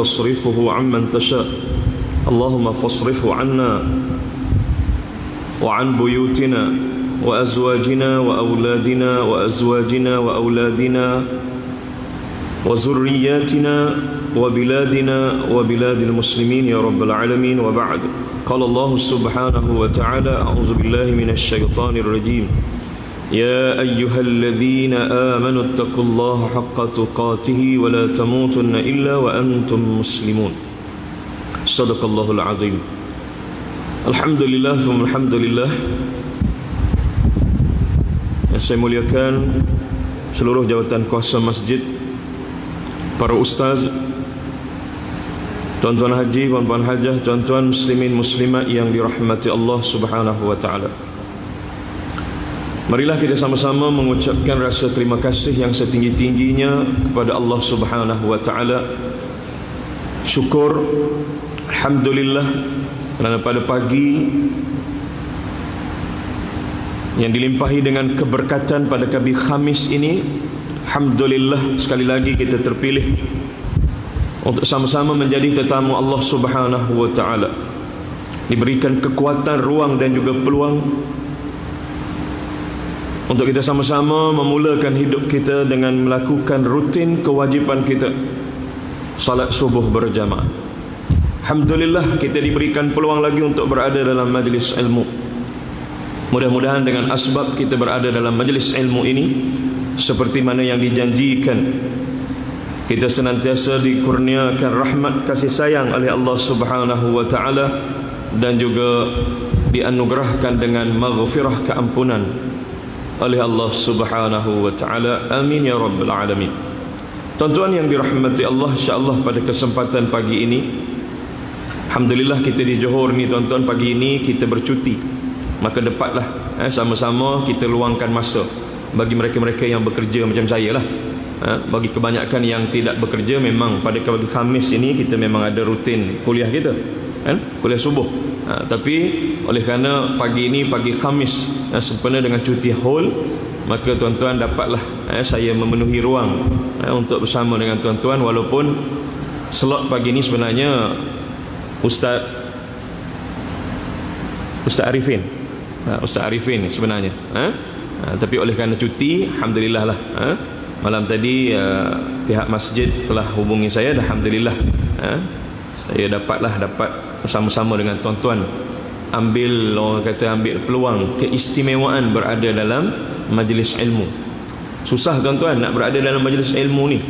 تصرفه عمن تشاء اللهم فاصرفه عنا وعن بيوتنا وأزواجنا وأولادنا وأزواجنا وأولادنا وذرياتنا وبلادنا وبلاد المسلمين يا رب العالمين. وبعد، قال الله سبحانه وتعالى: أعوذ بالله من الشيطان الرجيم يا أيها الذين آمنوا اتقوا الله حق تقاته ولا تموتن إلا وأنتم مسلمون. صدق الله العظيم. الحمد لله ثم الحمد لله. Yang saya muliakan seluruh jawatan kuasa masjid, para ustaz, tuan-tuan haji, puan-puan hajah, tuan-tuan muslimin muslimat yang dirahmati Allah Subhanahu wa taala. Marilah kita sama-sama mengucapkan rasa terima kasih yang setinggi-tingginya kepada Allah Subhanahu wa taala. Syukur, alhamdulillah, kerana pada pagi yang dilimpahi dengan keberkatan pada kami Khamis ini, alhamdulillah sekali lagi kita terpilih untuk sama-sama menjadi tetamu Allah Subhanahu wa taala. Diberikan kekuatan, ruang dan juga peluang untuk kita sama-sama memulakan hidup kita dengan melakukan rutin kewajipan kita, salat subuh berjamaah. Alhamdulillah kita diberikan peluang lagi untuk berada dalam majlis ilmu. Mudah-mudahan dengan asbab kita berada dalam majlis ilmu ini, seperti mana yang dijanjikan, kita senantiasa dikurniakan rahmat kasih sayang oleh Allah Subhanahu wa taala dan juga dianugerahkan dengan maghfirah, keampunan oleh Allah Subhanahu wa taala. Amin ya rabbal alamin. Tuan-tuan yang dirahmati Allah, insya-Allah pada kesempatan pagi ini, alhamdulillah kita di Johor ni tuan-tuan, pagi ini kita bercuti. Maka dapatlah sama-sama kita luangkan masa bagi mereka-mereka yang bekerja macam saya lah. Bagi kebanyakan yang tidak bekerja, memang pada pagi Khamis ini kita memang ada rutin kuliah kita, kuliah subuh. Tapi oleh kerana pagi ini pagi Khamis sempena dengan cuti haul, maka tuan-tuan dapatlah saya memenuhi ruang untuk bersama dengan tuan-tuan. Walaupun slot pagi ini sebenarnya Ustaz Arifin sebenarnya, tapi oleh kerana cuti, alhamdulillah lah, malam tadi pihak masjid telah hubungi saya, alhamdulillah saya dapat bersama-sama dengan tuan-tuan ambil, orang kata ambil peluang keistimewaan berada dalam majlis ilmu. Susah tuan-tuan nak berada dalam majlis ilmu ni.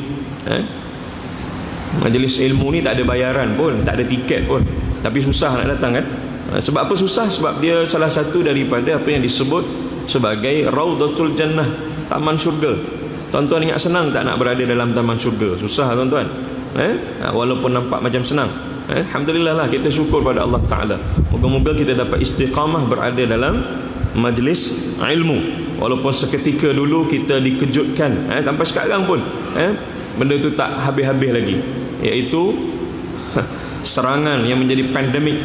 Majlis ilmu ni tak ada bayaran pun, tak ada tiket pun, tapi susah nak datang kan. Sebab apa susah? Sebab dia salah satu daripada apa yang disebut sebagai Raudatul Jannah, taman syurga. Tuan-tuan ingat senang tak nak berada dalam taman syurga? Susah tuan-tuan. Walaupun nampak macam senang. Alhamdulillah lah, kita syukur pada Allah Ta'ala. Moga-moga kita dapat istiqamah berada dalam majlis ilmu. Walaupun seketika dulu kita dikejutkan, sampai sekarang pun benda tu tak habis-habis lagi, iaitu serangan yang menjadi pandemik,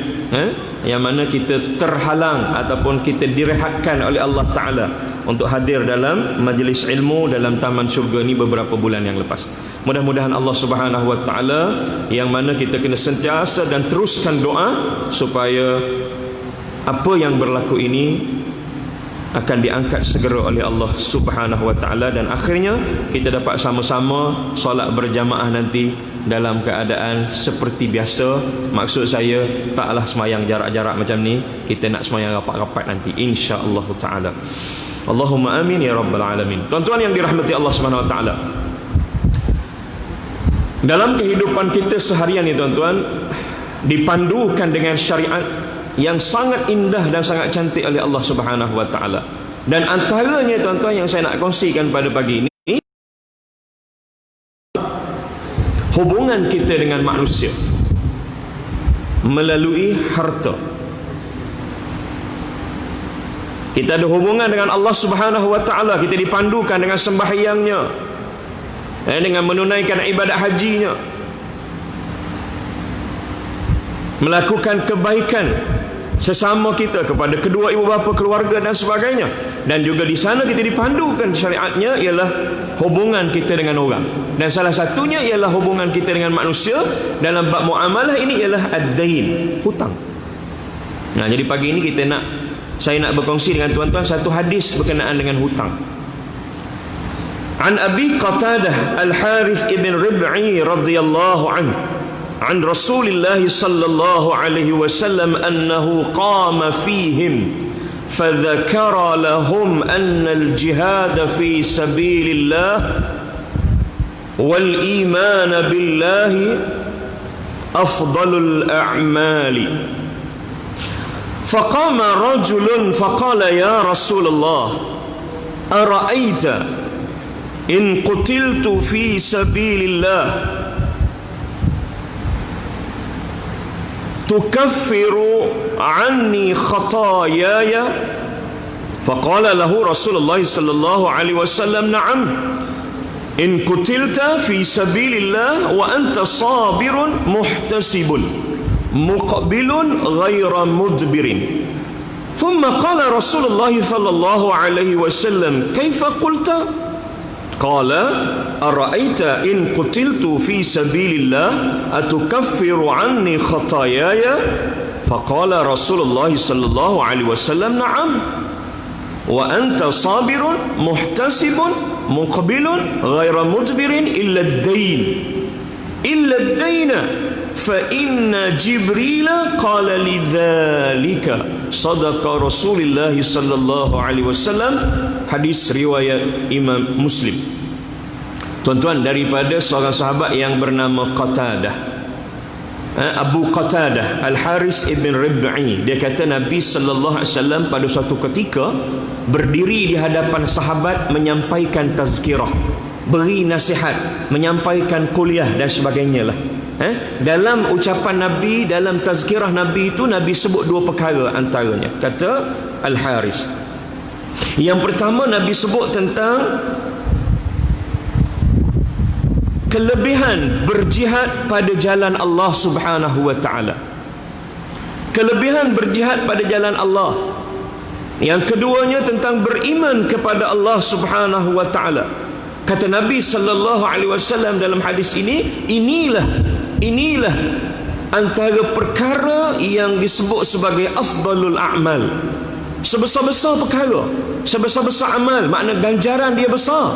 yang mana kita terhalang ataupun kita direhatkan oleh Allah Ta'ala untuk hadir dalam majlis ilmu dalam taman syurga ni beberapa bulan yang lepas. Mudah-mudahan Allah Subhanahu wa taala, yang mana kita kena sentiasa dan teruskan doa supaya apa yang berlaku ini akan diangkat segera oleh Allah Subhanahu wa taala, dan akhirnya kita dapat sama-sama solat berjamaah nanti dalam keadaan seperti biasa. Maksud saya taklah semayang jarak-jarak macam ni, kita nak semayang rapat-rapat nanti insya-Allah taala. Allahumma amin ya rabbal alamin. Tuan-tuan yang dirahmati Allah Subhanahu wa taala, dalam kehidupan kita seharian ni tuan-tuan, dipandukan dengan syariat yang sangat indah dan sangat cantik oleh Allah Subhanahu wa taala. Dan antaranya tuan-tuan yang saya nak kongsikan pada pagi ini, hubungan kita dengan manusia melalui harta. Kita ada hubungan dengan Allah Subhanahu wa taala, kita dipandukan dengan sembahyangnya, dengan menunaikan ibadat hajinya, melakukan kebaikan sesama kita, kepada kedua ibu bapa, keluarga dan sebagainya. Dan juga di sana kita dipandukan syariatnya ialah hubungan kita dengan orang. Dan salah satunya ialah hubungan kita dengan manusia dalam bab muamalah ini ialah ad-dain, hutang. Nah, jadi pagi ini saya nak berkongsi dengan tuan-tuan satu hadis berkenaan dengan hutang. An Abi Qatadah Al-Harith ibn Rib'i radhiyallahu anhu an Rasulillah sallallahu alaihi wasallam annahu qama fihim فذكر لهم أن الجهاد في سبيل الله والإيمان بالله أفضل الأعمال فقام رجل فقال يا رسول الله أرأيت إن قتلت في سبيل الله تكفر عني خطاياي فقال له رسول الله صلى الله عليه وسلم نعم إن قتلت في سبيل الله وأنت صابر محتسب مقبل غير مدبر ثم قال رسول الله صلى الله عليه وسلم كيف قلت قال أرأيت إن قتلت في سبيل الله أتكفر عني خطاياي فقال رسول الله صلى الله عليه وسلم نعم وأنت صابر محتسب مقبل غير مدبر إلا الدين فإن جبريل قال لذلك صدق رسول الله صلى الله عليه وسلم. Hadis riwayat Imam Muslim. Tuan-tuan, daripada seorang sahabat yang bernama Qatadah, Abu Qatadah Al-Harith ibn Rib'i, dia kata Nabi sallallahu alaihi wasallam pada suatu ketika berdiri di hadapan sahabat menyampaikan tazkirah, beri nasihat, menyampaikan kuliah dan sebagainya lah. Dalam ucapan Nabi, dalam tazkirah Nabi itu, Nabi sebut dua perkara antaranya. Kata Al-Harith, yang pertama Nabi sebut tentang kelebihan berjihad pada jalan Allah Subhanahu wa taala. Kelebihan berjihad pada jalan Allah. Yang keduanya tentang beriman kepada Allah Subhanahu wa taala. Kata Nabi sallallahu alaihi wasallam dalam hadis ini, inilah antara perkara yang disebut sebagai afdalul a'mal. Sebesar-besar perkara, sebesar-besar amal, makna ganjaran dia besar.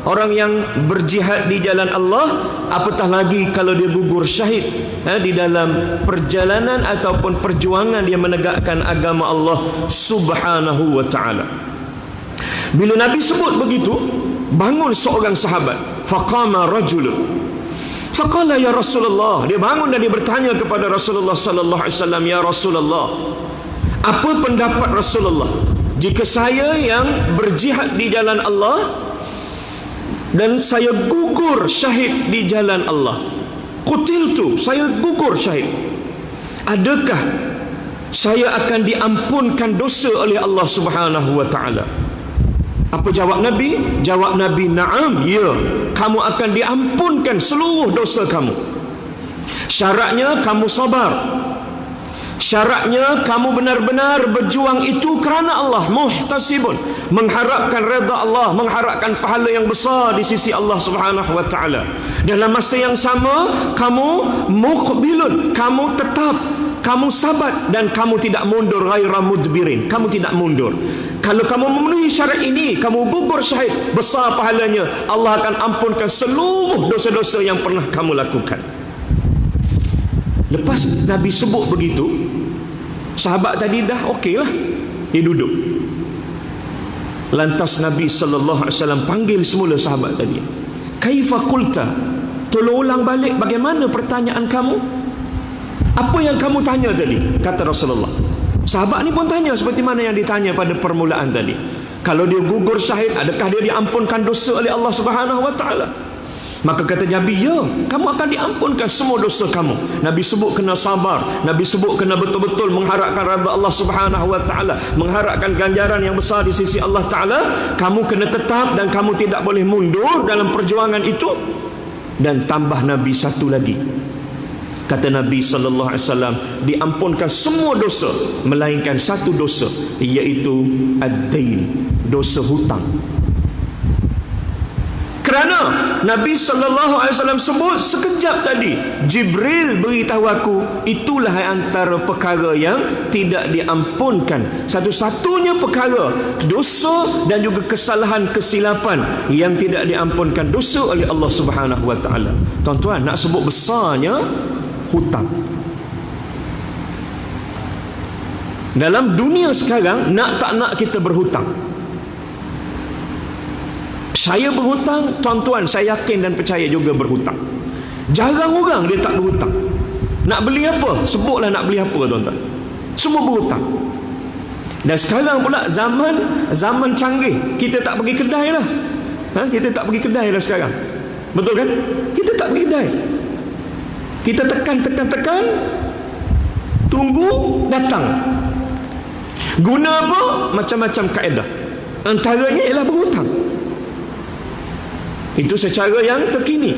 Orang yang berjihad di jalan Allah, apatah lagi kalau dia gugur syahid di dalam perjalanan ataupun perjuangan dia menegakkan agama Allah Subhanahu wa ta'ala. Bila Nabi sebut begitu, bangun seorang sahabat, faqama rajulun faqala ya Rasulullah. Dia bangun dan dia bertanya kepada Rasulullah sallallahu alaihi wasallam, ya Rasulullah, apa pendapat Rasulullah jika saya yang berjihad di jalan Allah dan saya gugur syahid di jalan Allah? Qutiltu, saya gugur syahid, adakah saya akan diampunkan dosa oleh Allah Subhanahu wa ta'ala? Apa jawab Nabi? Jawab Nabi, na'am, ya, kamu akan diampunkan seluruh dosa kamu. Syaratnya kamu sabar. Syaratnya kamu benar-benar berjuang itu kerana Allah, muhtasibun, mengharapkan redha Allah, mengharapkan pahala yang besar di sisi Allah Subhanahu wa taala. Dalam masa yang sama kamu muqbilun, kamu tetap, kamu sabat dan kamu tidak mundur, ghaira mudbirin, kamu tidak mundur. Kalau kamu memenuhi syarat ini, kamu gugur syahid, besar pahalanya. Allah akan ampunkan seluruh dosa-dosa yang pernah kamu lakukan. Lepas Nabi sebut begitu, sahabat tadi dah okey lah, dia duduk. Lantas Nabi sallallahu alaihi wasallam panggil semula sahabat tadi. Kaifa qulta? Tolong ulang balik bagaimana pertanyaan kamu? Apa yang kamu tanya tadi? Kata Rasulullah. Sahabat ni pun tanya seperti mana yang ditanya pada permulaan tadi. Kalau dia gugur syahid, adakah dia diampunkan dosa oleh Allah Subhanahu wa taala? Maka kata Nabi, ya, kamu akan diampunkan semua dosa kamu. Nabi sebut kena sabar, Nabi sebut kena betul-betul mengharapkan redha Allah Subhanahu wa taala, mengharapkan ganjaran yang besar di sisi Allah taala. Kamu kena tetap dan kamu tidak boleh mundur dalam perjuangan itu. Dan tambah Nabi satu lagi, Kata Nabi sallallahu alaihi wasallam, diampunkan semua dosa melainkan satu dosa, iaitu ad-dain, dosa hutang. Kerana Nabi sallallahu alaihi wasallam sebut sekejap tadi, Jibril beritahu aku, itulah antara perkara yang tidak diampunkan. Satu-satunya perkara dosa dan juga kesalahan kesilapan yang tidak diampunkan dosa oleh Allah Subhanahu wa taala. Tuan-tuan, nak sebut besarnya hutang. Dalam dunia sekarang, nak tak nak kita berhutang. Saya berhutang, tuan-tuan, saya yakin dan percaya juga berhutang. Jarang orang dia tak berhutang. Nak beli apa? Sebutlah nak beli apa, tuan-tuan. Semua berhutang. Dan sekarang pula zaman canggih, kita tak pergi kedai lah. Kita tak pergi kedai lah sekarang. Betul kan? Kita tak pergi kedai. Kita tekan, tunggu, datang. Guna apa? Macam-macam kaedah. Antaranya ialah berhutang. Itu secara yang terkini.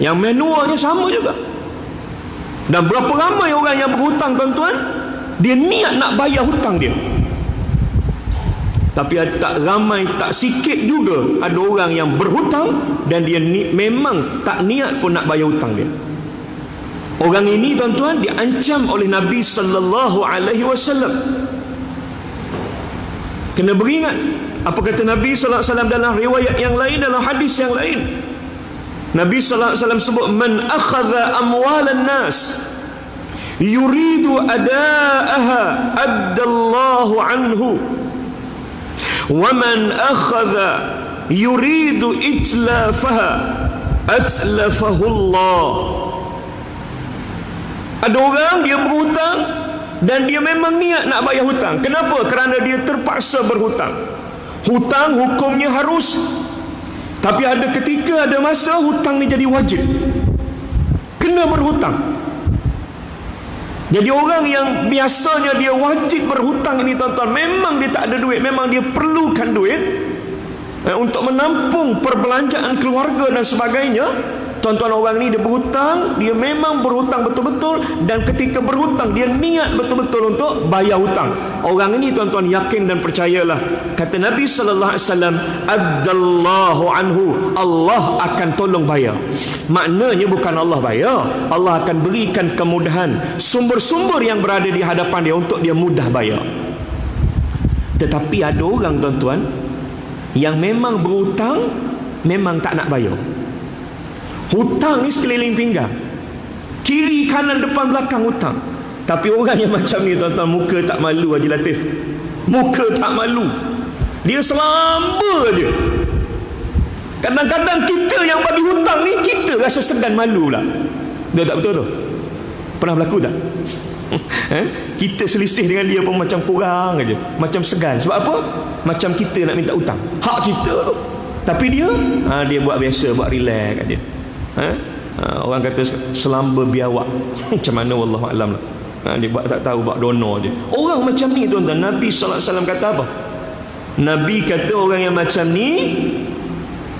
Yang manualnya sama juga. Dan berapa ramai orang yang berhutang, tuan-tuan, dia niat nak bayar hutang dia. Tapi tak ramai, tak sikit juga ada orang yang berhutang dan dia memang tak niat pun nak bayar hutang dia. Orang ini, tuan-tuan, diancam oleh Nabi sallallahu alaihi wasallam. Kena beringat apa kata Nabi sallallahu alaihi wasallam dalam riwayat yang lain, dalam hadis yang lain. Nabi sallallahu alaihi wasallam sebut, man akhadha amwalan nas yuridu adaaha addallahu anhu, wa man akhadha yuridu itlafaha atlafahu Allah. Ada orang dia berhutang dan dia memang niat nak bayar hutang. Kenapa? Kerana dia terpaksa berhutang. Hutang hukumnya harus, tapi ada ketika, ada masa hutang ni jadi wajib. Kena berhutang. Jadi orang yang biasanya dia wajib berhutang ini, tuan-tuan, memang dia tak ada duit, memang dia perlukan duit untuk menampung perbelanjaan keluarga dan sebagainya. Tuan-tuan, orang ni dia berhutang, dia memang berhutang betul-betul, dan ketika berhutang dia niat betul-betul untuk bayar hutang. Orang ini, tuan-tuan, yakin dan percayalah, kata Nabi sallallahu alaihi wasallam, addallahu anhu, Allah akan tolong bayar. Maknanya bukan Allah bayar, Allah akan berikan kemudahan, sumber-sumber yang berada di hadapan dia untuk dia mudah bayar. Tetapi ada orang, tuan-tuan, yang memang berhutang, memang tak nak bayar. Hutang ni sekeliling pinggang, kiri kanan depan belakang hutang. Tapi orang yang macam ni, tuan-tuan, muka tak malu, Haji Latif. Muka tak malu, dia selamba je. Kadang-kadang kita yang bagi hutang ni, kita rasa segan malu lah. Dia tak betul tu? Pernah berlaku tak? Kita selisih dengan dia pun macam kurang aja, macam segan. Sebab apa? Macam kita nak minta hutang, hak kita tu. Tapi dia buat biasa, buat relax aja. Orang kata selamba biawak. Macam mana, wallahu alam lah. Dia buat tak tahu, buat donor je. Orang macam ni, tuan-tuan, Nabi sallallahu alaihi wasallam kata apa? Nabi kata orang yang macam ni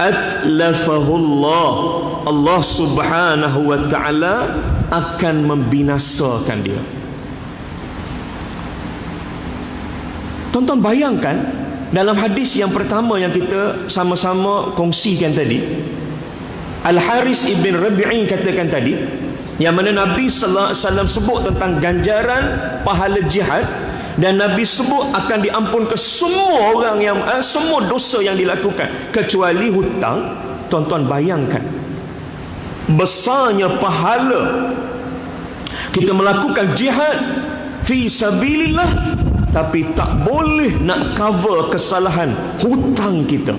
atlafahullah, Allah subhanahu wa ta'ala akan membinasakan dia. Tuan-tuan, bayangkan dalam hadis yang pertama yang kita sama-sama kongsikan tadi, Al-Haris ibn Rabi'i katakan tadi, yang mana Nabi sallallahu alaihi wasallam sebut tentang ganjaran pahala jihad, dan Nabi sebut akan diampunkan semua orang yang semua dosa yang dilakukan kecuali hutang. Tuan-tuan, bayangkan besarnya pahala kita melakukan jihad fi sabilillah, tapi tak boleh nak cover kesalahan hutang kita.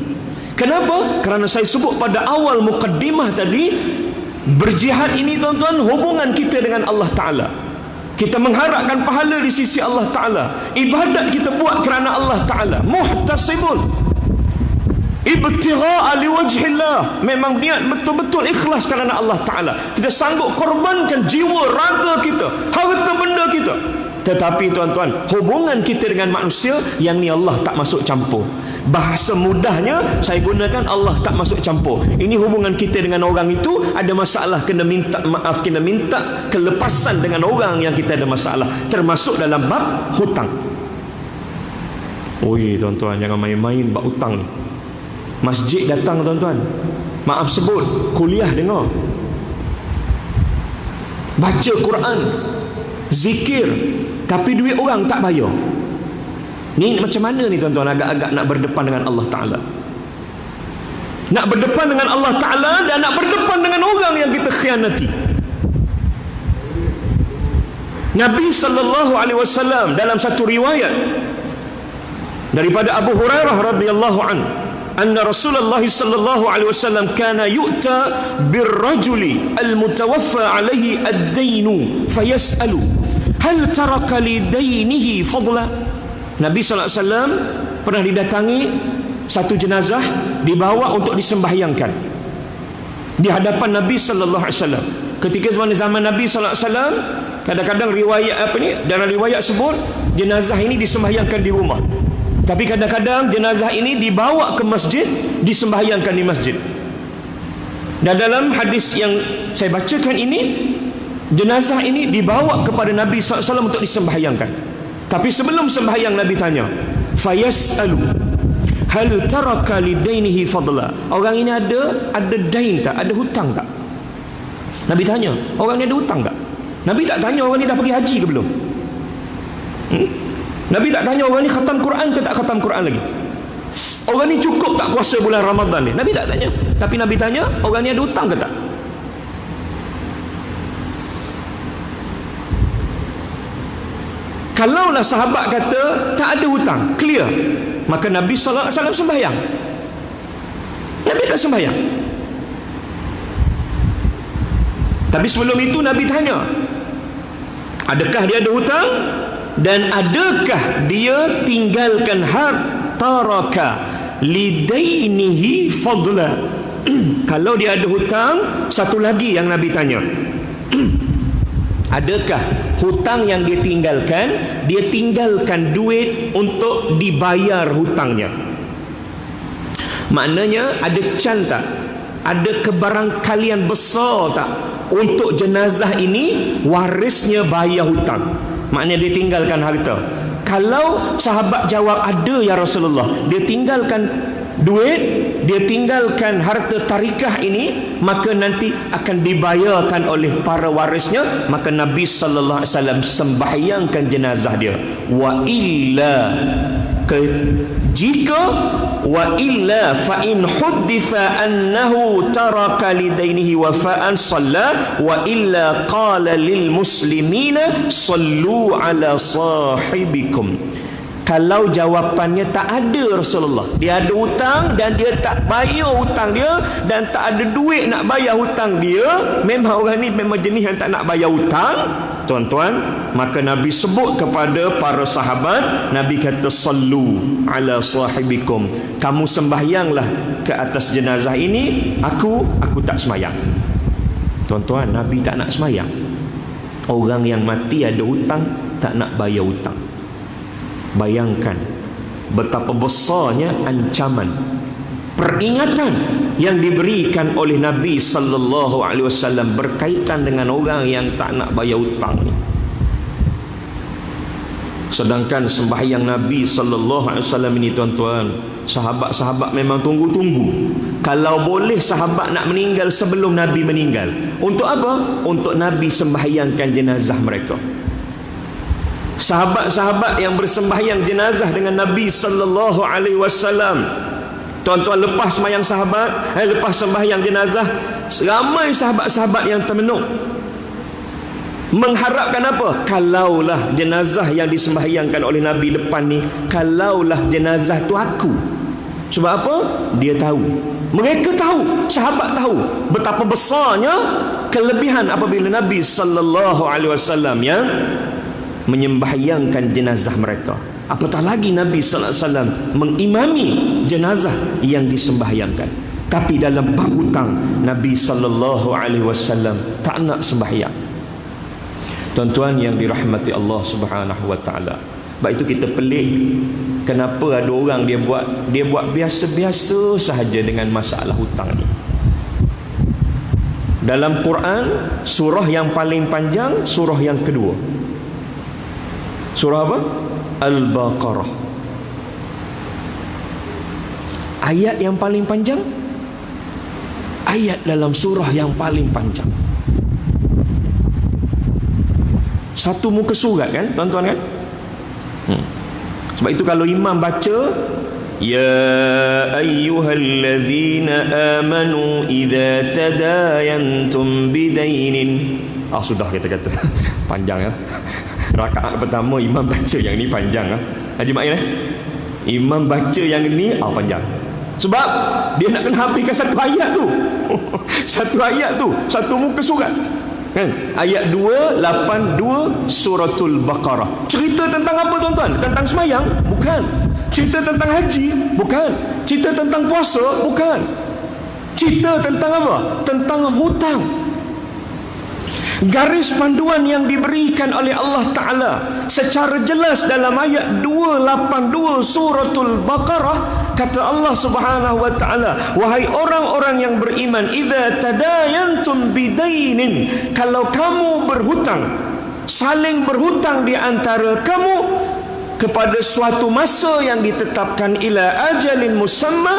Kenapa? Kerana saya sebut pada awal mukaddimah tadi, berjihad ini, tuan-tuan, hubungan kita dengan Allah Ta'ala. Kita mengharapkan pahala di sisi Allah Ta'ala. Ibadat kita buat kerana Allah Ta'ala. Muhtasibun, ibtigha'a liwajhillah, memang niat betul-betul ikhlas kerana Allah Ta'ala. Kita sanggup korbankan jiwa, raga kita, harta benda kita Tetapi tuan-tuan, hubungan kita dengan manusia yang ni Allah tak masuk campur. Bahasa mudahnya saya gunakan Allah tak masuk campur. Ini hubungan kita dengan orang itu ada masalah, kena minta maaf, kena minta kelepasan dengan orang yang kita ada masalah, termasuk dalam bab hutang. Oi tuan-tuan, jangan main-main bab hutang ni. Masjid datang tuan-tuan, maaf sebut, kuliah dengar, baca Quran, zikir, tapi duit orang tak bayar. Ni macam mana ni tuan-tuan, agak-agak nak berdepan dengan Allah Ta'ala. Nak berdepan dengan Allah Ta'ala dan nak berdepan dengan orang yang kita khianati. Nabi SAW dalam satu riwayat daripada Abu Hurairah radhiyallahu anhu, anna Rasulullah sallallahu alaihi wasallam kana yu'ta birrajuli almutawaffa alaihi ad-dainu fayas'alu hal taraka li dainihi fadla. Nabi sallallahu alaihi wasallam pernah didatangi satu jenazah, dibawa untuk disembahyangkan di hadapan Nabi sallallahu alaihi wasallam. Ketika zaman Nabi sallallahu alaihi wasallam, kadang-kadang riwayat dalam riwayat sebut jenazah ini disembahyangkan di rumah. Tapi kadang-kadang jenazah ini dibawa ke masjid, disembahyangkan di masjid. Dan dalam hadis yang saya bacakan ini, jenazah ini dibawa kepada Nabi SAW untuk disembahyangkan. Tapi sebelum sembahyang Nabi tanya, fayas'alu hal taraka lidainihi fadla. Orang ini ada dain tak? Ada hutang tak? Nabi tanya, orang ini ada hutang tak? Nabi tak tanya orang ini dah pergi haji ke belum. Nabi tak tanya orang ni khatam Quran ke tak khatam Quran lagi. Orang ni cukup tak puasa bulan Ramadan ni. Nabi tak tanya. Tapi Nabi tanya orang ni ada hutang ke tak. Kalaulah sahabat kata tak ada hutang, clear, maka Nabi sallallahu alaihi wasallam sembahyang. Nabi tak sembahyang. Tapi sebelum itu Nabi tanya, adakah dia ada hutang? Dan adakah dia tinggalkan taraka lidainihi fadla. Kalau dia ada hutang, satu lagi yang Nabi tanya, adakah hutang yang dia tinggalkan duit untuk dibayar hutangnya. Maknanya ada can tak, ada kebarangkalian besar tak untuk jenazah ini warisnya bayar hutang. Maknanya dia tinggalkan harta. Kalau sahabat jawab ada ya Rasulullah, dia tinggalkan duit, dia tinggalkan harta tarikah ini, maka nanti akan dibayarkan oleh para warisnya. Maka Nabi sallallahu alaihi wasallam sembahyangkan jenazah dia. Wa illa, jika wa illa fa in hudditha annahu taraka lidainihi wafa'an shalla wa illa qala lil muslimina sallu ala sahibikum. Kalau jawapannya tak ada Rasulullah, dia ada hutang dan dia tak bayar hutang dia, dan tak ada duit nak bayar hutang dia, memang orang ni memang jenis yang tak nak bayar hutang, tuan-tuan, maka Nabi sebut kepada para sahabat, Nabi kata sallu ala sahibikum, kamu sembahyanglah ke atas jenazah ini, aku tak sembahyang. Tuan-tuan, Nabi tak nak sembahyang. Orang yang mati ada hutang, tak nak bayar hutang. Bayangkan betapa besarnya ancaman, peringatan yang diberikan oleh Nabi sallallahu alaihi wasallam berkaitan dengan orang yang tak nak bayar hutang ni. Sedangkan sembahyang Nabi sallallahu alaihi wasallam ini, tuan-tuan, sahabat-sahabat memang tunggu-tunggu. Kalau boleh sahabat nak meninggal sebelum Nabi meninggal. Untuk apa? Untuk Nabi sembahyangkan jenazah mereka. Sahabat-sahabat yang bersembahyang jenazah dengan Nabi sallallahu alaihi wasallam, tuan-tuan, lepas sembahyang jenazah, ramai sahabat-sahabat yang termenung mengharapkan apa? Kalaulah jenazah yang disembahyangkan oleh Nabi depan ni, kalaulah jenazah tu aku. Sebab apa? Dia tahu, mereka tahu, sahabat tahu betapa besarnya kelebihan apabila Nabi sallallahu alaihi wasallam yang menyembahyangkan jenazah mereka. Apatah lagi Nabi sallallahu alaihi wasallam mengimami jenazah yang disembahyangkan. Tapi dalam bab hutang, Nabi sallallahu alaihi wasallam tak nak sembahyang. Tuan-tuan yang dirahmati Allah Subhanahu wa taala. Sebab itu kita pelik kenapa ada orang dia buat biasa-biasa sahaja dengan masalah hutang ni. Dalam Quran, surah yang paling panjang surah yang kedua. Surah apa? Al-Baqarah. Ayat yang paling panjang, ayat dalam surah yang paling panjang. Satu muka surat kan, tuan-tuan kan? Sebab itu kalau imam baca, ya ayyuhallazina amanu idza tadayantum bidainin. Sudah kita kata. Panjang ya. Rakaat pertama imam baca yang ni panjang ah. Haji Mail imam baca yang ni panjang. Sebab dia nak kena habiskan satu ayat tu. Satu ayat tu, satu muka surat. Kan? Ayat 282 suratul Baqarah. Cerita tentang apa tuan-tuan? Tentang semayang? Bukan. Cerita tentang haji? Bukan. Cerita tentang puasa? Bukan. Cerita tentang apa? Tentang hutang. Garis panduan yang diberikan oleh Allah Ta'ala secara jelas dalam ayat 282 suratul Baqarah. Kata Allah Subhanahu wa Ta'ala, wahai orang-orang yang beriman, idza tadayantum bidainin, kalau kamu berhutang, saling berhutang di antara kamu kepada suatu masa yang ditetapkan, ila ajalin musamma,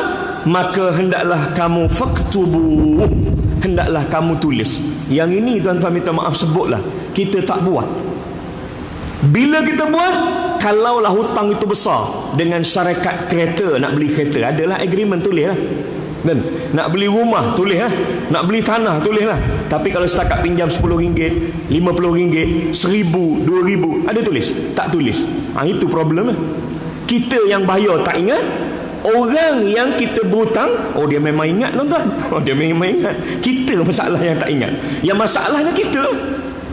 maka hendaklah kamu faktubu, hendaklah kamu tulis. Yang ini tuan-tuan minta maaf sebutlah, kita tak buat. Bila kita buat, kalaulah hutang itu besar, dengan syarikat kereta, nak beli kereta, adalah agreement, tulis lah. Dan nak beli rumah, tulis lah. Nak beli tanah, tulis lah. Tapi kalau setakat pinjam RM10, RM50, RM1,000, RM2,000, ada tulis? Tak tulis. Itu problem lah. Kita yang bayar tak ingat, orang yang kita berhutang, dia memang ingat tuan-tuan. Dia memang ingat. Kita masalah yang tak ingat. Yang masalahnya kita.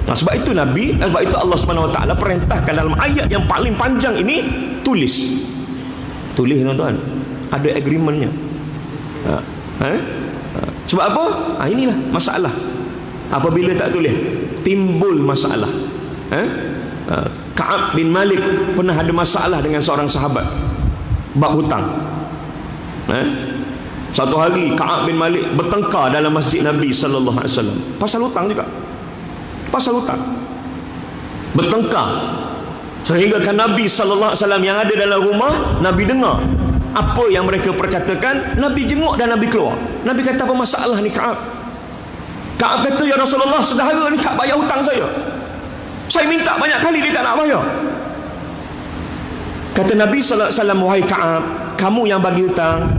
Sebab itu sebab itu Allah Subhanahu Wa Taala perintahkan dalam ayat yang paling panjang ini, tulis. Tulis tuan-tuan. Ada agreementnya. Sebab apa? Inilah masalah. Apabila tak tulis, timbul masalah. Ka'ab bin Malik pernah ada masalah dengan seorang sahabat bab hutang. Satu hari Ka'ab bin Malik bertengkar dalam masjid Nabi sallallahu alaihi wasallam pasal hutang juga. Pasal hutang. Bertengkar. Sehingga kan Nabi sallallahu alaihi wasallam yang ada dalam rumah, Nabi dengar apa yang mereka perkatakan. Nabi jenguk dan Nabi keluar. Nabi kata, apa masalah ni Ka'ab? Ka'ab kata, ya Rasulullah, saudara ni tak bayar hutang saya. Saya minta banyak kali, dia tak nak bayar. Kata Nabi sallallahu alaihi wasallam, wahai Ka'ab, kamu yang bagi hutang,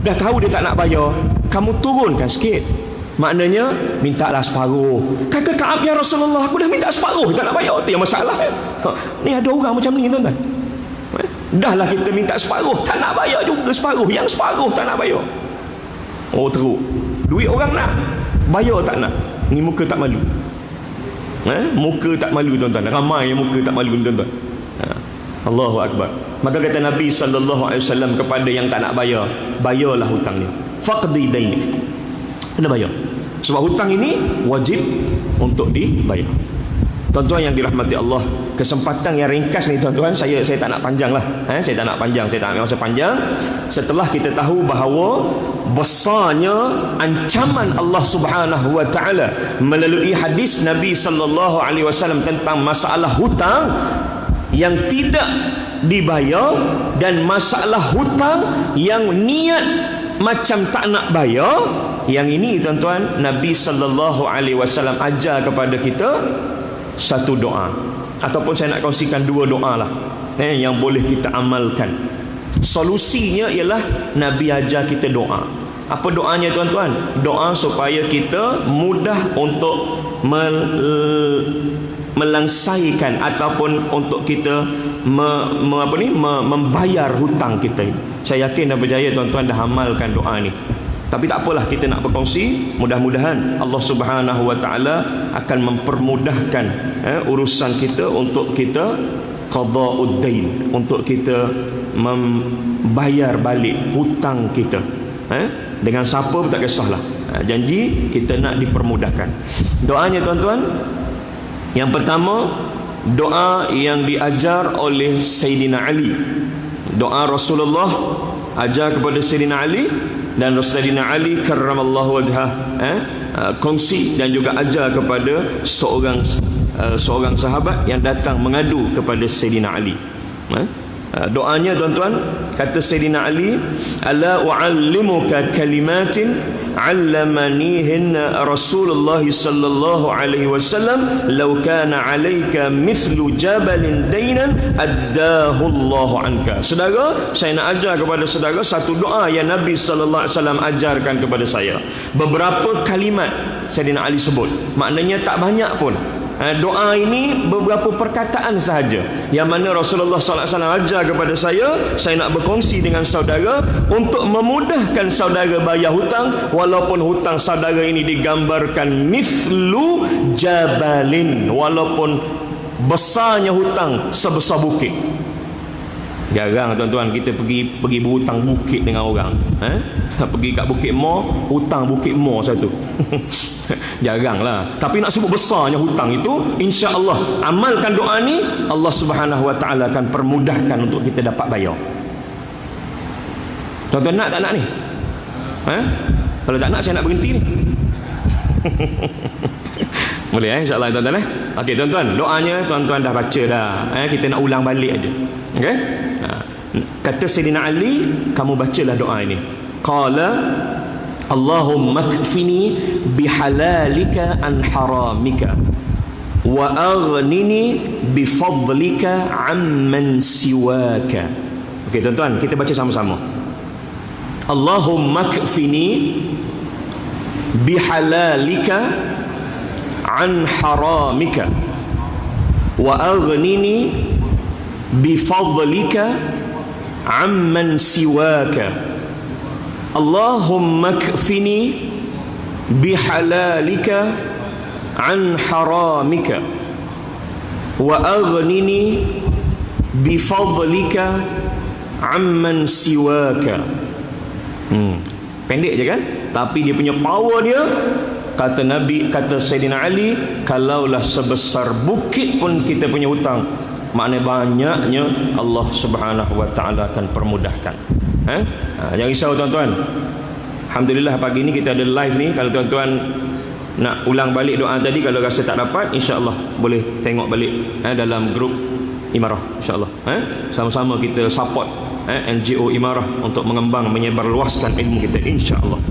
dah tahu dia tak nak bayar, kamu turunkan sikit. Maknanya mintalah separuh. Kata Ka'ab, ya Rasulullah, aku dah minta separuh, tak nak bayar. Itu yang masalah. Ni ada orang macam ni tuan-tuan. Dahlah kita minta separuh, tak nak bayar juga separuh. Yang separuh tak nak bayar. Teruk. Duit orang nak, bayar tak nak. Ni muka tak malu. Muka tak malu tuan-tuan. Ramai yang muka tak malu tuan-tuan. Allahu Akbar. Maka kata Nabi sallallahu alaihi wasallam kepada yang tak nak bayar, bayarlah hutangnya. Faqdi dainik. Kena bayar. Sebab hutang ini wajib untuk dibayar. Tuan-tuan yang dirahmati Allah, kesempatan yang ringkas ni tuan-tuan, saya tak nak panjang lah. Saya tak nak panjang, saya tak nak masa panjang. Setelah kita tahu bahawa besarnya ancaman Allah Subhanahu wa taala melalui hadis Nabi sallallahu alaihi wasallam tentang masalah hutang yang tidak dibayar dan masalah hutang yang niat macam tak nak bayar. Yang ini tuan-tuan, Nabi sallallahu alaihi wasallam ajar kepada kita satu doa, ataupun saya nak kongsikan dua doa lah yang boleh kita amalkan. Solusinya ialah Nabi ajar kita doa. Apa doanya tuan-tuan? Doa supaya kita mudah untuk melangsaikan ataupun untuk kita membayar hutang kita. Saya yakin dan percaya tuan-tuan dah amalkan doa ni. Tapi tak apalah, kita nak berkongsi. Mudah-mudahan Allah Subhanahu wa taala akan mempermudahkan urusan kita untuk kita qada'ud dain, untuk kita membayar balik hutang kita. Dengan siapa pun tak kisahlah. Janji kita nak dipermudahkan. Doanya tuan-tuan, Yang pertama, doa yang diajar oleh Sayyidina Ali. Doa Rasulullah ajar kepada Sayyidina Ali, dan Sayyidina Ali karramallahu wajhah kongsi dan juga ajar kepada seorang sahabat yang datang mengadu kepada Sayyidina Ali. Doanya tuan-tuan, kata Sayyidina Ali, ala u'allimuka kalimatin 'allamanihinna Rasulullah sallallahu alaihi wasallam law kana 'alaika mithlu jabalin dainan addahu Allah anka. Saudara, saya nak ajar kepada saudara satu doa yang Nabi sallallahu alaihi wasallam ajarkan kepada saya. Beberapa kalimat Sayyidina Ali sebut, maknanya tak banyak pun. Doa ini beberapa perkataan sahaja yang mana Rasulullah SAW ajar kepada saya nak berkongsi dengan saudara untuk memudahkan saudara bayar hutang, walaupun hutang saudara ini digambarkan mithlu jabalin, walaupun besarnya hutang sebesar bukit. Jarang tuan-tuan kita pergi berhutang bukit dengan orang. Pergi kat Bukit Mo, hutang Bukit Mo satu. Jarang lah. Tapi nak sebut besarnya hutang itu, insya-Allah amalkan doa ni, Allah Subhanahu Wa Taala akan permudahkan untuk kita dapat bayar. Tuan-tuan nak tak nak ni? Kalau tak nak, saya nak berhenti ni. Boleh insya-Allah tuan-tuan Okey tuan-tuan, doanya tuan-tuan dah baca dah. Kita nak ulang balik aja. Okey? Kata Sayyidina Ali, kamu bacalah doa ini. Qala Allahumma kfini bihalalika an haramika wa aghnini bifadlika amman siwaka. Okey tuan-tuan, kita baca sama-sama. Allahumma kfini bihalalika an haramika wa aghnini bifadlika amman siwaka. Allahumma kfini bihalalika an haramika wa aghnini bifadlika amman siwaka. Pendek je kan, tapi dia punya power dia, kata Nabi, kata Sayyidina Ali, kalaulah sebesar bukit pun kita punya hutang, maknanya banyaknya Allah Subhanahu Wa Taala akan permudahkan. Jangan risau tuan-tuan. Alhamdulillah pagi ni kita ada live ni. Kalau tuan-tuan nak ulang balik doa tadi, kalau rasa tak dapat, insya-Allah boleh tengok balik dalam grup Imarah, insya-Allah. Sama-sama kita support NGO Imarah untuk mengembang, menyebarluaskan ilmu kita, insya-Allah.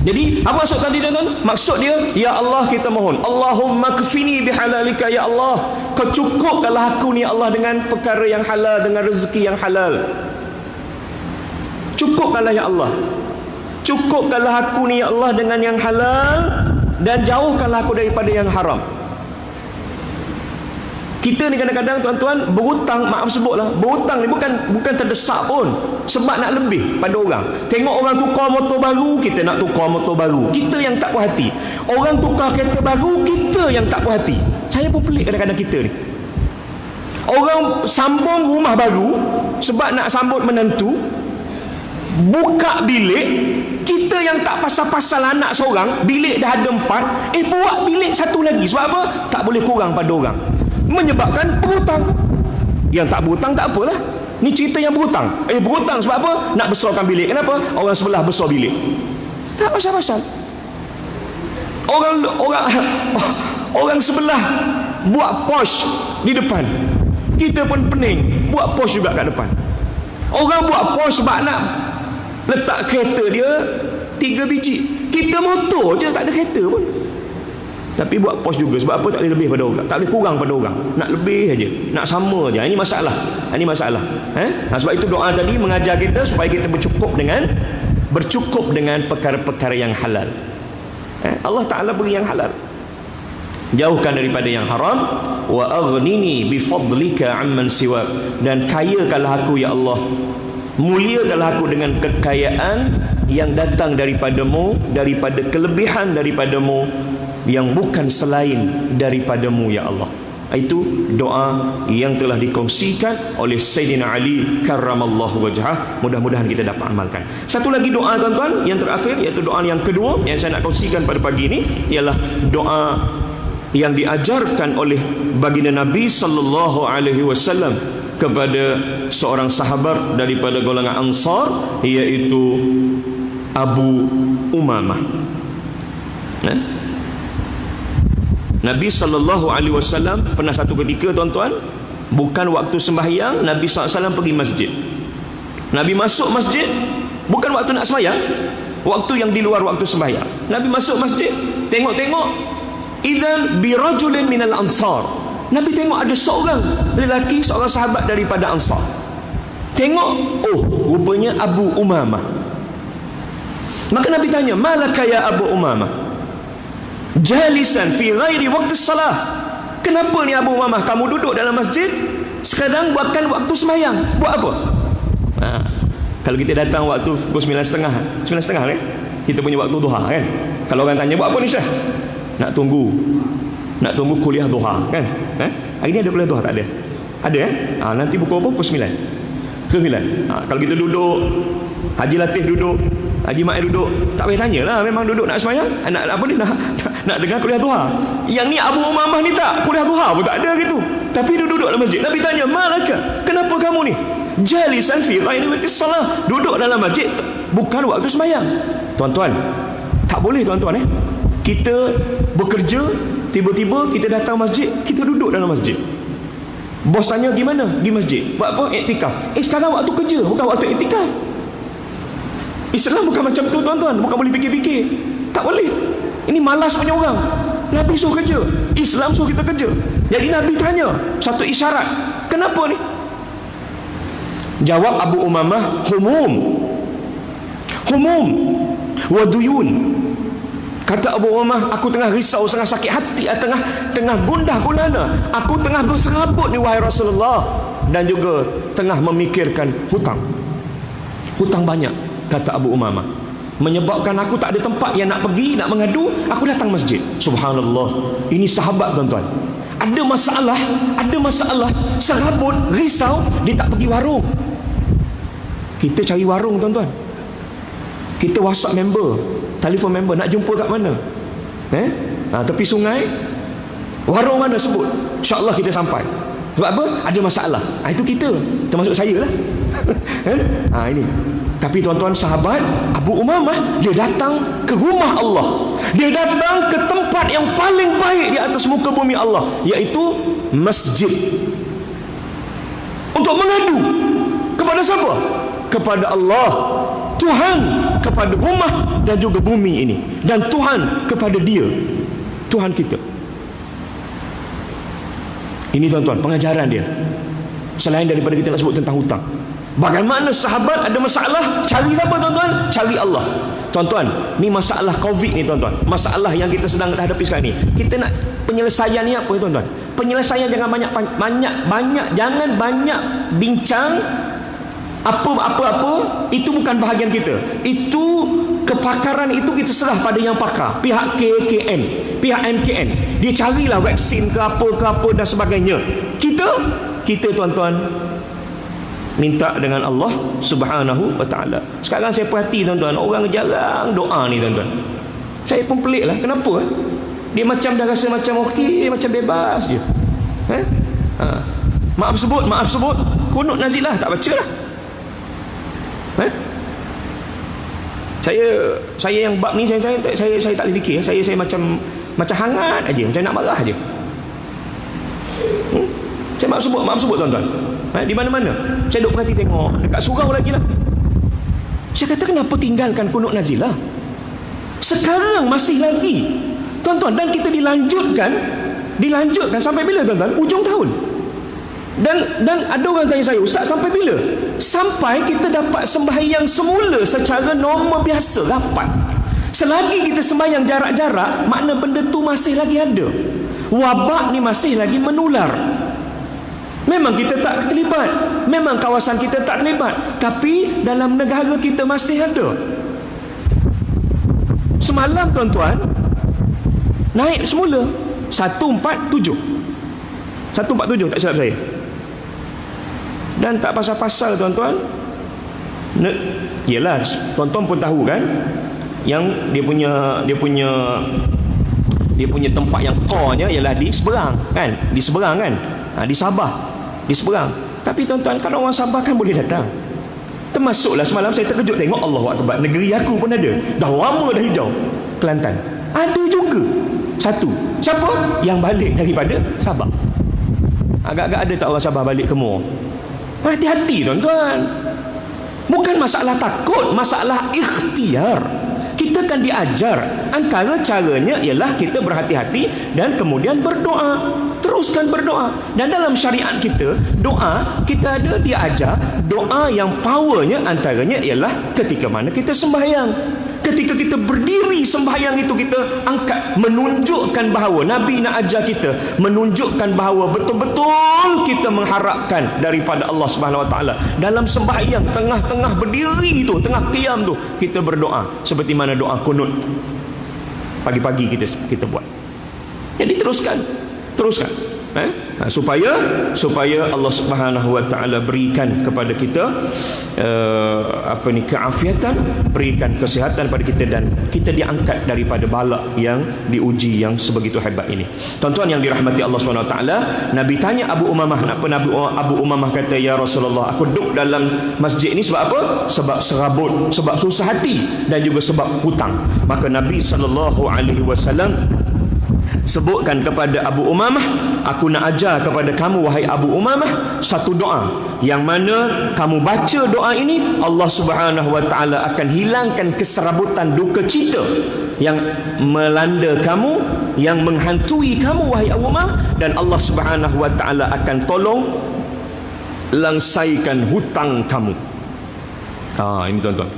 Jadi apa maksud tadi tuan-tuan? Maksud dia, ya Allah kita mohon, Allahumma kfini bihalalika, ya Allah, kau cukupkanlah aku ni Allah dengan perkara yang halal, dengan rezeki yang halal. Cukupkanlah ya Allah, cukupkanlah aku ni ya Allah dengan yang halal, dan jauhkanlah aku daripada yang haram. Kita ni kadang-kadang tuan-tuan berhutang, maaf sebutlah, berhutang ni bukan terdesak pun, sebab nak lebih pada orang. Tengok orang tukar motor baru, kita nak tukar motor baru, kita yang tak puas hati. Orang tukar kereta baru, kita yang tak puas hati. Saya pun pelik kadang-kadang kita ni. Orang sambung rumah baru sebab nak sambut menantu, buka bilik, kita yang tak pasal-pasal anak seorang, bilik dah ada 4, buat bilik satu lagi. Sebab apa? Tak boleh kurang pada orang, menyebabkan berhutang. Yang tak berhutang tak apalah, ni cerita yang berhutang. Berhutang sebab apa? Nak besarkan bilik. Kenapa? Orang sebelah besar bilik. Tak pasal-pasal. Orang sebelah buat pos di depan, kita pun pening buat pos juga kat depan. Orang buat pos sebab nak letak kereta dia 3 biji, kita motor je, tak ada kereta pun, tapi buat pos juga. Sebab apa? Tak boleh lebih pada orang, tak boleh kurang pada orang, nak lebih aja, nak sama je. Ini masalah, ini masalah. Sebab itu doa tadi mengajar kita supaya kita bercukup dengan perkara-perkara yang halal. Allah Ta'ala beri yang halal, jauhkan daripada yang haram. Wa aghnini bifadlika amman siwak, dan kayakanlah aku ya Allah, muliakanlah aku dengan kekayaan yang datang daripadamu, daripada kelebihan daripadamu yang bukan selain daripadamu ya Allah. Itu doa yang telah dikongsikan oleh Sayyidina Ali karramallahu wajhah. Mudah-mudahan kita dapat amalkan. Satu lagi doa tuan-tuan yang terakhir, iaitu doa yang kedua yang saya nak kongsikan pada pagi ini, ialah doa yang diajarkan oleh baginda Nabi sallallahu alaihi wasallam kepada seorang sahabat daripada golongan Ansar, iaitu Abu Umamah. Nabi sallallahu alaihi wasallam pernah satu ketika, tuan-tuan, bukan waktu sembahyang, Nabi sallallahu alaihi wasallam pergi masjid. Nabi masuk masjid bukan waktu nak sembahyang, waktu yang di luar waktu sembahyang. Nabi masuk masjid, tengok-tengok, idzan bi rajulin minal ansar. Nabi tengok ada seorang lelaki, seorang sahabat daripada Ansar. Tengok, oh, rupanya Abu Umamah. Maka Nabi tanya, malaka ya Abu Umamah jalisan fi ghairi waktu salah. Kenapa ni Abu Umamah, kamu duduk dalam masjid sekarang bukan waktu sembahyang? Buat apa? Kalau kita datang waktu pukul 9.30 kan, kita punya waktu duha kan. Kalau orang tanya, buat apa ni Syekh? Nak tunggu kuliah duha kan. Hari ni ada kuliah duha tak ada? Ada nanti pukul apa? Pukul 9. Kalau kita duduk, Haji Latif duduk, Haji Ma'id duduk, tak payah tanya lah, memang duduk nak sembahyang, nak apa ni, nak dengar kuliah duha. Yang ni Abu Umamah ni tak, kuliah duha pun tak ada gitu, tapi dia duduk dalam masjid. Nabi tanya, malaka, kenapa kamu ni jalisan fi ghairi waqti salah, duduk dalam masjid bukan waktu sembahyang? Tuan-tuan, tak boleh tuan-tuan kita bekerja, tiba-tiba kita datang masjid, kita duduk dalam masjid. Bos tanya, gimana? Pergi masjid. Buat apa? Iktikaf. Sekarang waktu kerja, bukan waktu iktikaf. Islam bukan macam tu tuan-tuan, bukan boleh fikir-fikir. Tak boleh. Ini malas punya orang. Nabi suruh kerja, Islam suruh kita kerja. Jadi Nabi tanya satu isyarat, kenapa ni? Jawab Abu Umamah, humum wa duyun. Kata Abu Umamah, aku tengah risau, tengah sakit hati, tengah gundah gulana, aku tengah berserabut ni wahai Rasulullah, dan juga tengah memikirkan hutang banyak. Kata Abu Umamah, menyebabkan aku tak ada tempat yang nak pergi, nak mengadu, aku datang masjid. Subhanallah, ini sahabat tuan-tuan. Ada masalah, serabut, risau, dia tak pergi warung. Kita cari warung tuan-tuan, kita WhatsApp member, telefon member, nak jumpa kat mana? Tepi sungai, warung mana sebut, InsyaAllah kita sampai. Sebab apa? Ada masalah. Itu kita, termasuk saya lah. Ini. Tapi tuan-tuan, sahabat Abu Umamah, dia datang ke rumah Allah, dia datang ke tempat yang paling baik di atas muka bumi Allah, iaitu masjid, untuk mengadu kepada siapa? Kepada Allah, Tuhan, kepada rumah dan juga bumi ini, dan Tuhan kepada dia, Tuhan kita. Ini tuan-tuan pengajaran dia. Selain daripada kita nak sebut tentang hutang, bagaimana sahabat ada masalah, cari siapa tuan-tuan? Cari Allah. Tuan-tuan, ni masalah Covid ni tuan-tuan, masalah yang kita sedang hadapi sekarang ni. Kita nak penyelesaian ni apa tuan-tuan? Penyelesaian jangan banyak, jangan banyak bincang apa-apa, itu bukan bahagian kita. Itu kepakaran itu kita serah pada yang pakar, pihak KKM, pihak MKN. Dia carilah vaksin ke apa dan sebagainya. Kita tuan-tuan minta dengan Allah Subhanahu wa ta'ala. Sekarang saya perhati tuan-tuan, orang jarang doa ni tuan-tuan. Saya pun pelik lah, kenapa? Dia macam dah rasa macam okey, macam bebas je. Maaf sebut kunut nazilah tak baca lah. Saya yang bab ni saya tak boleh fikir. Saya macam hangat aja, macam nak marah aja. Saya maaf sebut tuan-tuan. Di mana-mana saya duk perhati, tengok dekat surau lagi lah. Saya kata, kenapa tinggalkan kunut nazilah? Sekarang masih lagi tuan-tuan, dan kita dilanjutkan sampai bila tuan-tuan? Ujung tahun. Dan ada orang tanya saya, Ustaz, sampai bila? Sampai kita dapat sembahyang semula secara normal biasa, rapat. Selagi kita sembahyang jarak-jarak, makna benda tu masih lagi ada. Wabak ni masih lagi menular. Memang kita tak terlibat, memang kawasan kita tak terlibat, tapi dalam negara kita masih ada. Semalam tuan-tuan naik semula 147 tak silap saya. Dan tak pasal-pasal tuan-tuan. Yelah, tuan-tuan pun tahu kan, yang dia dia punya tempat yang core-nya ialah di seberang kan, di seberang kan, di Sabah, di seberang. Tapi tuan-tuan, kalau orang Sabah kan boleh datang. Termasuklah semalam saya terkejut tengok, Allahu Akbar, negeri aku pun ada, dah lama dah hijau. Kelantan ada juga satu. Siapa? Yang balik daripada Sabah. Agak-agak ada tak orang Sabah balik ke Muar? Hati-hati tuan-tuan. Bukan masalah takut, masalah ikhtiar. Kita kan diajar, antara caranya ialah kita berhati-hati dan kemudian berdoa. Teruskan berdoa. Dan dalam syariat kita, doa, kita ada diajar doa yang powernya antaranya ialah ketika mana kita sembahyang. Ketika kita berdiri sembahyang itu, kita angkat, menunjukkan bahawa Nabi nak ajar kita, menunjukkan bahawa betul-betul kita mengharapkan daripada Allah Subhanahu Wa Taala. Dalam sembahyang, tengah-tengah berdiri tu, tengah qiyam tu, kita berdoa seperti mana doa kunut pagi-pagi kita buat. Jadi teruskan supaya Allah Subhanahu Wa Taala berikan kepada kita keafiatan, berikan kesihatan pada kita, dan kita diangkat daripada bala yang diuji yang sebegitu hebat ini. Tuan-tuan yang dirahmati Allah Subhanahu Wa Taala, Nabi tanya Abu Umamah, apa Abu Umamah kata, ya Rasulullah, aku duduk dalam masjid ini sebab apa? Sebab serabut, sebab susah hati, dan juga sebab hutang. Maka Nabi SAW sebutkan kepada Abu Umamah, aku nak ajar kepada kamu wahai Abu Umamah satu doa, yang mana kamu baca doa ini, Allah Subhanahu Wa Taala akan hilangkan keserabutan duka cita yang melanda kamu, yang menghantui kamu wahai Abu Umamah, dan Allah Subhanahu Wa Taala akan tolong langsaikan hutang kamu. Ini tuan-tuan,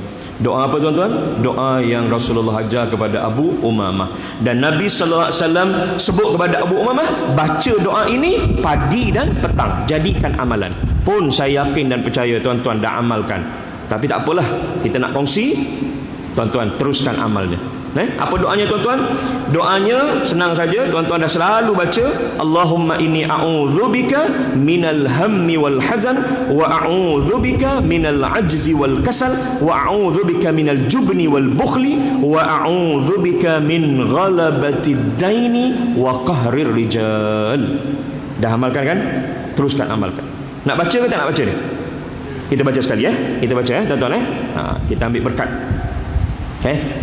doa apa tuan-tuan? Doa yang Rasulullah ajar kepada Abu Umamah. Dan Nabi sallallahu alaihi wasallam sebut kepada Abu Umamah, baca doa ini pagi dan petang, jadikan amalan. Pun saya yakin dan percaya tuan-tuan dah amalkan. Tapi tak apalah, kita nak kongsi, tuan-tuan teruskan amalnya. Apa doanya tuan-tuan? Doanya senang saja, tuan-tuan dah selalu baca, Allahumma inni a'udzubika minal hammi wal hazan, wa a'udzubika minal ajzi wal kasal, wa a'udzubika minal jubni wal bukhli, wa a'udzubika min ghalabatid daini wa qahrir rijal. Dah amalkan kan? Teruskan amalkan. Nak baca ke tak nak baca ni? Kita baca sekali Kita baca tuan-tuan kita ambil berkat.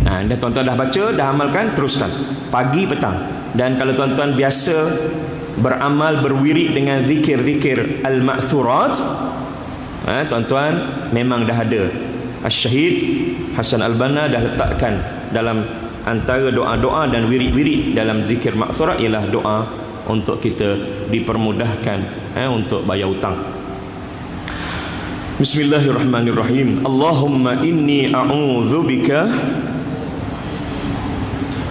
Dah tuan-tuan dah baca, dah amalkan, teruskan pagi petang. Dan kalau tuan-tuan biasa beramal, berwirid dengan zikir-zikir al-ma'thurat, tuan-tuan memang dah ada. Asy-Syahid Hasan Al-Banna dah letakkan dalam antara doa-doa dan wirid-wirid dalam zikir ma'thurat ialah doa untuk kita dipermudahkan untuk bayar hutang. Bismillahirrahmanirrahim. Allahumma inni a'udzubika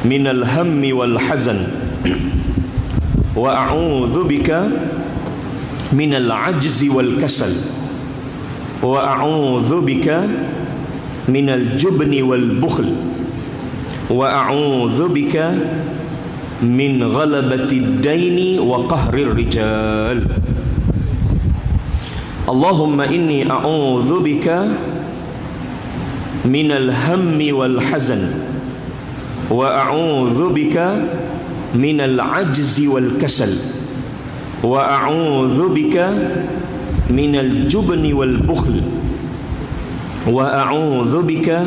minal hammi wal hazan, wa a'udzubika minal ajzi wal kasal, wa a'udzubika minal jubni wal bukhl, wa a'udzubika min ghalabatid daini wa qahrir rijal. Allahumma inni a'udzubika minal hammi wal hazan, wa a'udzubika minal ajzi wal kasal, wa a'udzubika minal jubni wal bukhl, wa a'udzubika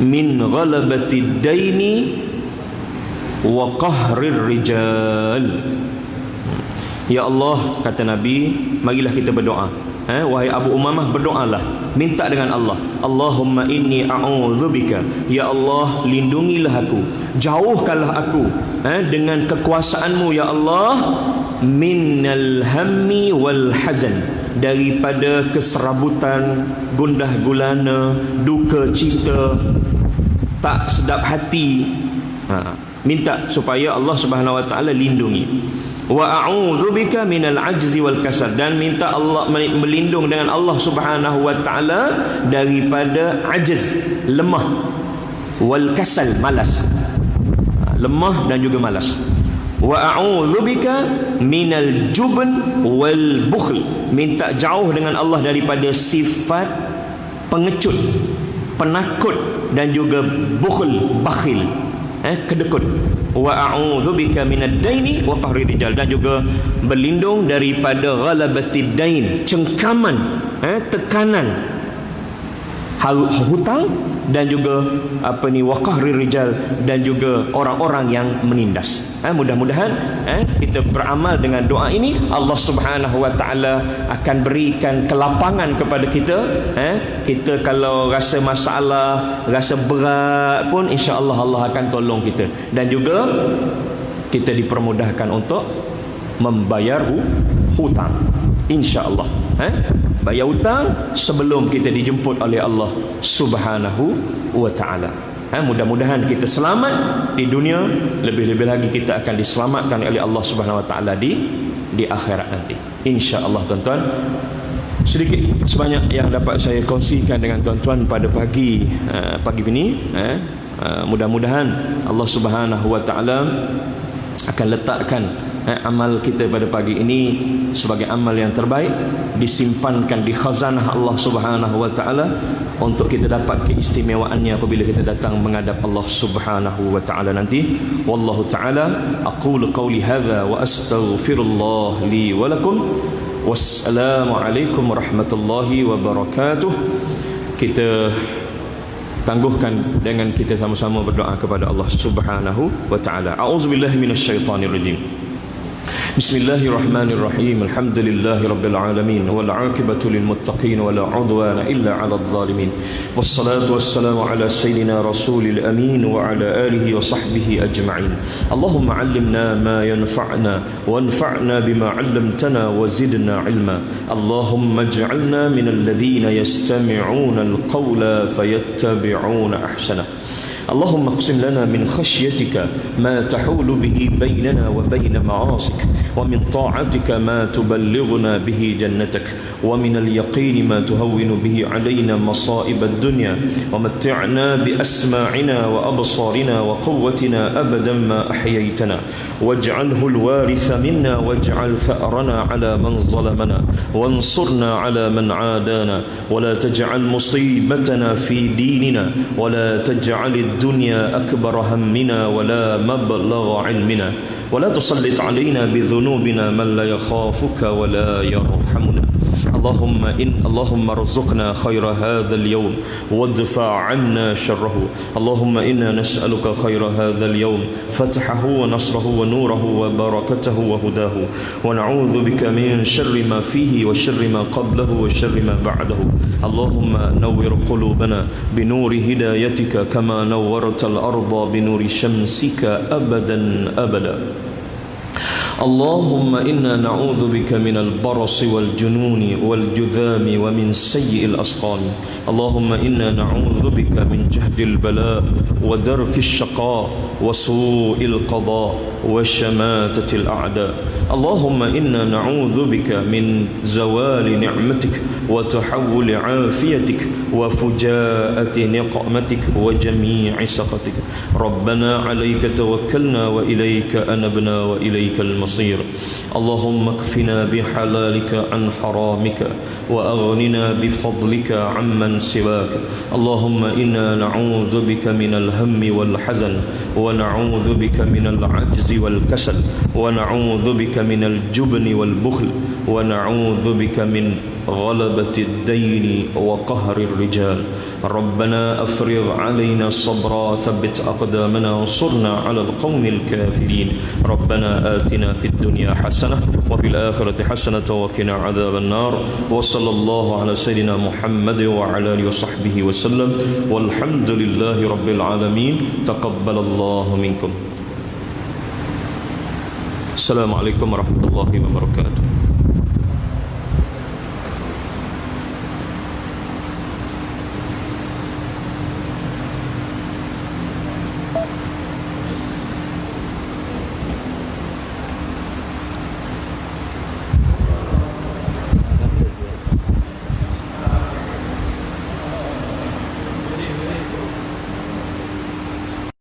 min ghalabatid daini wa qahrir rijal. Ya Allah, kata Nabi, marilah kita berdoa. Wahai Abu Umamah, berdoalah, minta dengan Allah. Allahumma inni a'udzubika, ya Allah, lindungilah aku, jauhkanlah aku dengan kekuasaanmu ya Allah, minal hammi wal hazan, daripada keserabutan, gundah gulana, duka cita, tak sedap hati. Minta supaya Allah Subhanahu Wa Taala lindungi. Wa a'udzubika minal ajzi wal kasal, dan minta Allah berlindung dengan Allah Subhanahu Wa Taala daripada ajiz, lemah, wal kasal, malas, lemah dan juga malas. Wa a'udzubika minal jubn wal bukhl, minta jauh dengan Allah daripada sifat pengecut, penakut, dan juga bukhl, bakhil. kedekut. Wa a'udzubika minad daini wa qahri rijal, dan juga berlindung daripada ghalabatid dain, cengkaman, tekanan hutang, dan juga waqahri rijal, dan juga orang-orang yang menindas. Mudah-mudahan kita beramal dengan doa ini, Allah Subhanahu wa taala akan berikan kelapangan kepada kita. Kita kalau rasa masalah, rasa berat pun, insya-Allah Allah akan tolong kita, dan juga kita dipermudahkan untuk membayar hutang, insya-Allah. Bayar hutang sebelum kita dijemput oleh Allah Subhanahu wa taala. Mudah-mudahan kita selamat di dunia, lebih-lebih lagi kita akan diselamatkan oleh Allah Subhanahu wa taala di akhirat nanti, insya-Allah. Tuan-tuan, sedikit sebanyak yang dapat saya kongsikan dengan tuan-tuan pada pagi ini. Mudah-mudahan Allah Subhanahu wa taala akan letakkan amal kita pada pagi ini sebagai amal yang terbaik, disimpankan di khazanah Allah Subhanahu wa taala untuk kita dapat keistimewaannya apabila kita datang menghadap Allah Subhanahu wa taala nanti. Wallahu taala aqulu qawli hadza wa astaghfirullah li wa lakum. Wassalamu alaikum warahmatullahi wabarakatuh. Kita tangguhkan dengan kita sama-sama berdoa kepada Allah Subhanahu wa taala. A'udzubillahi minasyaitonir rajim. Bismillahirrahmanirrahim. Alhamdulillahi rabbil alamin wal 'aqibatu lil muttaqin wa la 'udwana illa 'alal zalimin. Wassalatu wassalamu ala sayyidina rasulil amin wa ala alihi wa sahbihi ajma'in. Allahumma 'allimna ma yanfa'una wanfa'na bima 'allamtana wa zidna 'ilma. Allahumma ij'alna minal ladhina yastami'una al-qawla fayattabi'una ahsana. اللهم اقسم لنا من خشيتك ما تحول به بيننا وبين معاصيك، ومن طاعتك ما تبلغنا به جنتك، ومن اليقين ما تهون به علينا مصائب الدنيا، ومتعنا بأسماعنا وأبصارنا وقوتنا أبدا ما أحييتنا، واجعله الوارث منا، واجعل ثأرنا على من ظلمنا، وانصرنا على من عادانا، ولا تجعل مصيبتنا في ديننا، ولا تجعل الدنيا أكبر همنا ولا مبلغ علمنا، ولا تسلط علينا بذنوبنا من لا يخافك ولا يرحمنا. اللهم ارزقنا خير هذا اليوم وادفع عنا شره. اللهم إنا نسألك خير هذا اليوم، فتحه ونصره ونوره وبركته وهداه، ونعوذ بك من شر ما فيه وشر ما قبله وشر ما بعده. اللهم نور قلوبنا بنور هدايتك كما نورت الأرض بنور شمسك أبدا أبدا. اللهم إنا نعوذ بك من البرص والجنون والجذام ومن سيء الأسقام. اللهم إنا نعوذ بك من جهد البلاء ودرك الشقاء وسوء القضاء وشماتة الأعداء. اللهم إنا نعوذ بك من زوال نعمتك وتحول عافيتك وفجاءة نقمتك وجميع سخطك. ربنا عليك توكلنا وإليك أنبنا وإليك المصير. اللهم اكفنا بحلالك عن حرامك وأغننا بفضلك عمن سواك. اللهم إنا نعوذ بك من الهم والحزن، ونعوذ بك من العجز والكسل، ونعوذ بك من الجبن والبخل، ونعوذ بك من غلبة الدين وقهر الرجال. ربنا أفرغ علينا صبرا، ثبت أقدامنا، وانصرنا على القوم الكافرين. ربنا آتنا في الدنيا حسنة وفي الآخرة حسنة وقنا عذاب النار. وصلى الله على سيدنا محمد وعلى آله وصحبه وسلم، والحمد لله رب العالمين. تقبل الله منكم. السلام عليكم ورحمة الله وبركاته.